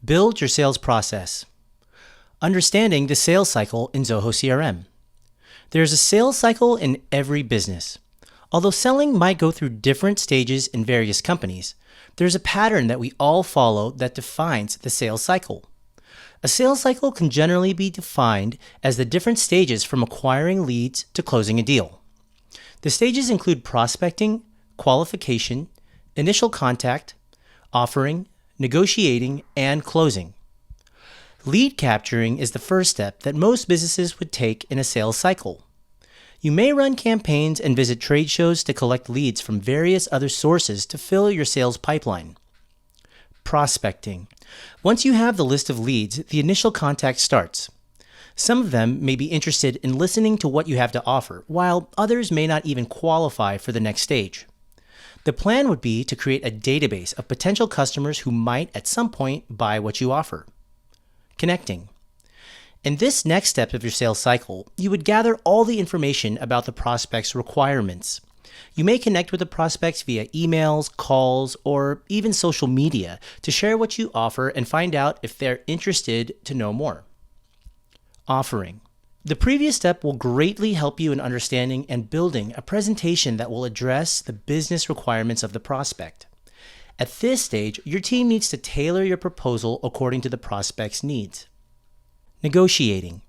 Build your sales process. Understanding the sales cycle in Zoho CRM. There's a sales cycle in every business. Although selling might go through different stages in various companies, there's a pattern that we all follow that defines the sales cycle. A sales cycle can generally be defined as the different stages from acquiring leads to closing a deal. The stages include prospecting, qualification, initial contact, offering, negotiating, and closing. Lead capturing is the first step that most businesses would take in a sales cycle. You may run campaigns and visit trade shows to collect leads from various other sources to fill your sales pipeline. Prospecting. Once you have the list of leads, the initial contact starts. Some of them may be interested in listening to what you have to offer, while others may not even qualify for the next stage. The plan would be to create a database of potential customers who might at some point buy what you offer. Connecting. In this next step of your sales cycle, you would gather all the information about the prospect's requirements. You may connect with the prospects via emails, calls, or even social media to share what you offer and find out if they're interested to know more. Offering. The previous step will greatly help you in understanding and building a presentation that will address the business requirements of the prospect. At this stage, your team needs to tailor your proposal according to the prospect's needs. Negotiating.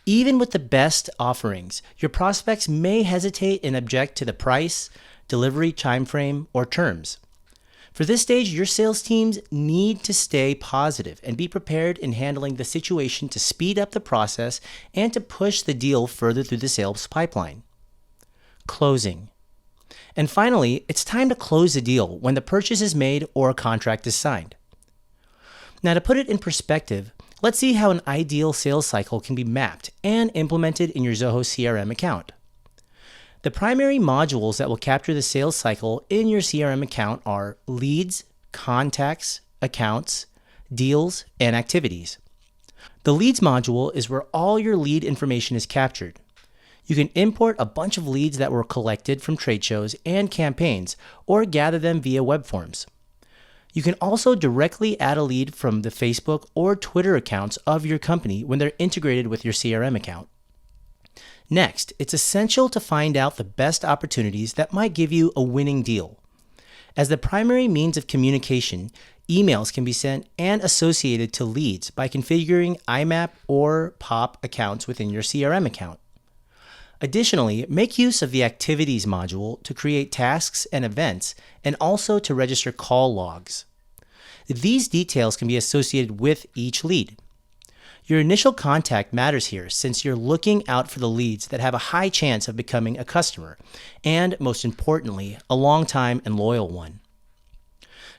Even with the best offerings, your prospects may hesitate and object to the price, delivery timeframe, or terms. For this stage, your sales teams need to stay positive and be prepared in handling the situation to speed up the process and to push the deal further through the sales pipeline. Closing. And finally, it's time to close the deal when the purchase is made or a contract is signed. Now, to put it in perspective, let's see how an ideal sales cycle can be mapped and implemented in your Zoho CRM account. The primary modules that will capture the sales cycle in your CRM account are leads, contacts, accounts, deals, and activities. The leads module is where all your lead information is captured. You can import a bunch of leads that were collected from trade shows and campaigns, or gather them via web forms. You can also directly add a lead from the Facebook or Twitter accounts of your company when they're integrated with your CRM account. Next, it's essential to find out the best opportunities that might give you a winning deal. As the primary means of communication, emails can be sent and associated to leads by configuring IMAP or POP accounts within your CRM account. Additionally, make use of the Activities module to create tasks and events, and also to register call logs. These details can be associated with each lead. Your initial contact matters here since you're looking out for the leads that have a high chance of becoming a customer, and most importantly, a long-time and loyal one.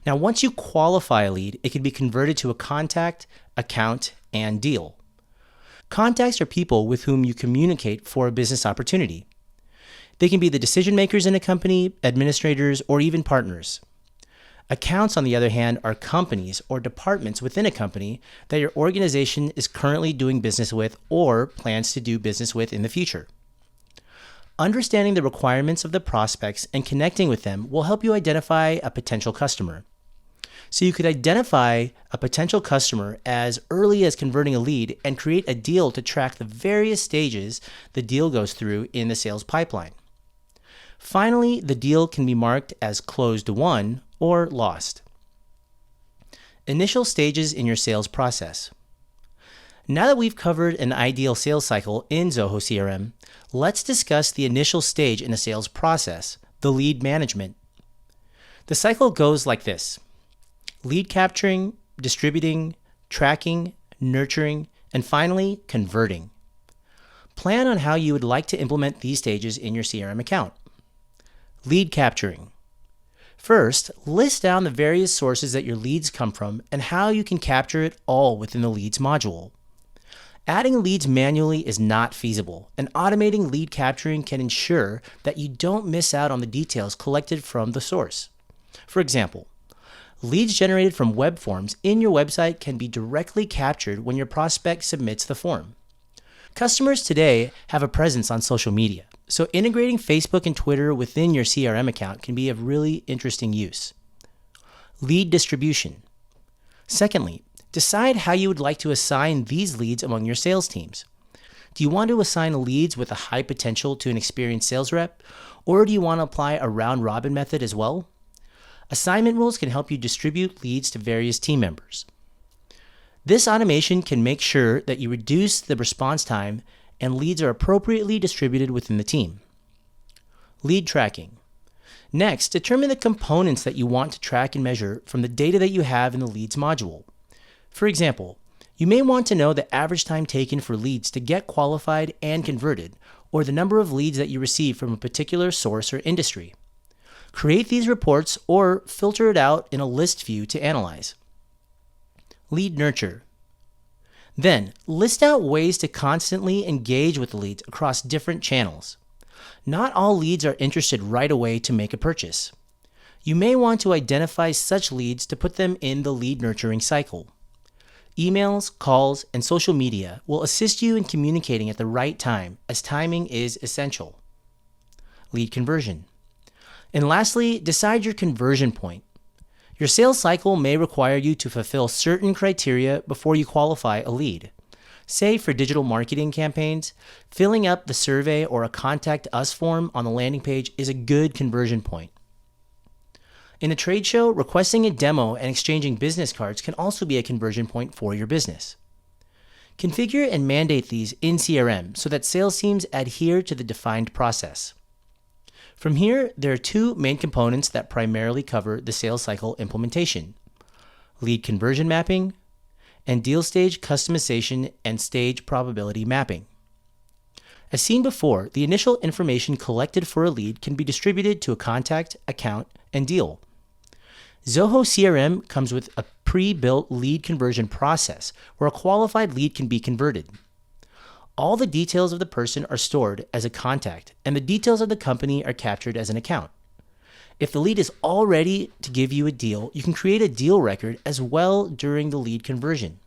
Now, once you qualify a lead, it can be converted to a contact, account, and deal. Contacts are people with whom you communicate for a business opportunity. They can be the decision makers in a company, administrators, or even partners. Accounts, on the other hand, are companies or departments within a company that your organization is currently doing business with or plans to do business with in the future. Understanding the requirements of the prospects and connecting with them will help you identify a potential customer. So you could identify a potential customer as early as converting a lead and create a deal to track the various stages the deal goes through in the sales pipeline. Finally, the deal can be marked as closed won or lost. Initial stages in your sales process. Now that we've covered an ideal sales cycle in Zoho CRM, let's discuss the initial stage in a sales process, the lead management. The cycle goes like this: lead capturing, distributing, tracking, nurturing, and finally, converting. Plan on how you would like to implement these stages in your CRM account. Lead capturing. First, list down the various sources that your leads come from and how you can capture it all within the leads module. Adding leads manually is not feasible, and automating lead capturing can ensure that you don't miss out on the details collected from the source. For example, leads generated from web forms in your website can be directly captured when your prospect submits the form. Customers today have a presence on social media, so integrating Facebook and Twitter within your CRM account can be of really interesting use. Lead distribution. Secondly, Decide how you would like to assign these leads among your sales teams. Do you want to assign leads with a high potential to an experienced sales rep, or do you want to apply a round-robin method as well? Assignment rules can help you distribute leads to various team members. This automation can make sure that you reduce the response time and leads are appropriately distributed within the team. Lead tracking. Next, determine the components that you want to track and measure from the data that you have in the leads module. For example, you may want to know the average time taken for leads to get qualified and converted, or the number of leads that you receive from a particular source or industry. Create these reports or filter it out in a list view to analyze. Lead nurture. Then, list out ways to constantly engage with the leads across different channels. Not all leads are interested right away to make a purchase. You may want to identify such leads to put them in the lead nurturing cycle. Emails, calls, and social media will assist you in communicating at the right time, as timing is essential. Lead conversion. And lastly, decide your conversion point. Your sales cycle may require you to fulfill certain criteria before you qualify a lead. Say for digital marketing campaigns, filling up the survey or a Contact Us form on the landing page is a good conversion point. In a trade show, requesting a demo and exchanging business cards can also be a conversion point for your business. Configure and mandate these in CRM so that sales teams adhere to the defined process. From here, there are two main components that primarily cover the sales cycle implementation: lead conversion mapping and deal stage customization and stage probability mapping. As seen before, the initial information collected for a lead can be distributed to a contact, account, and deal. Zoho CRM comes with a pre-built lead conversion process where a qualified lead can be converted. All the details of the person are stored as a contact, and the details of the company are captured as an account. If the lead is all ready to give you a deal, you can create a deal record as well during the lead conversion.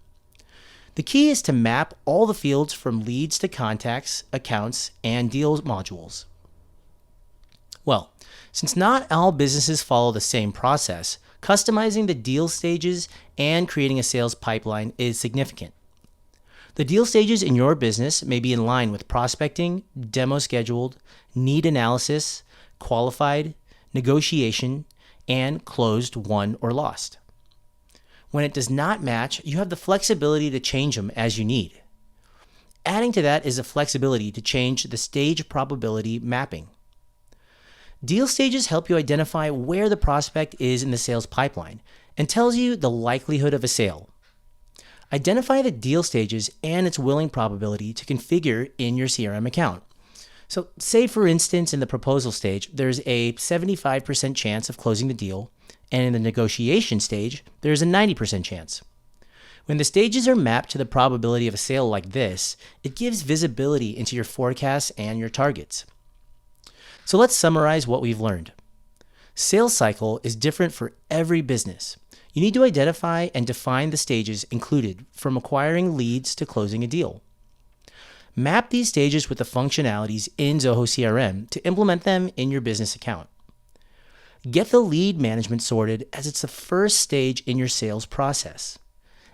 The key is to map all the fields from leads to contacts, accounts, and deals modules. Well, since not all businesses follow the same process, customizing the deal stages and creating a sales pipeline is significant. The deal stages in your business may be in line with prospecting, demo scheduled, need analysis, qualified, negotiation, and closed, won, or lost. When it does not match, you have the flexibility to change them as you need. Adding to that is the flexibility to change the stage probability mapping. Deal stages help you identify where the prospect is in the sales pipeline and tells you the likelihood of a sale. Identify the deal stages and its willing probability to configure in your CRM account. So say, for instance, in the proposal stage, there's a 75% chance of closing the deal, and in the negotiation stage, there's a 90% chance. When the stages are mapped to the probability of a sale like this, it gives visibility into your forecasts and your targets. So let's summarize what we've learned. Sales cycle is different for every business. You need to identify and define the stages included from acquiring leads to closing a deal. Map these stages with the functionalities in Zoho CRM to implement them in your business account. Get the lead management sorted as it's the first stage in your sales process.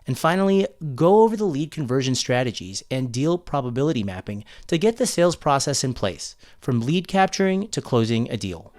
And finally, go over the lead conversion strategies and deal probability mapping to get the sales process in place, from lead capturing to closing a deal.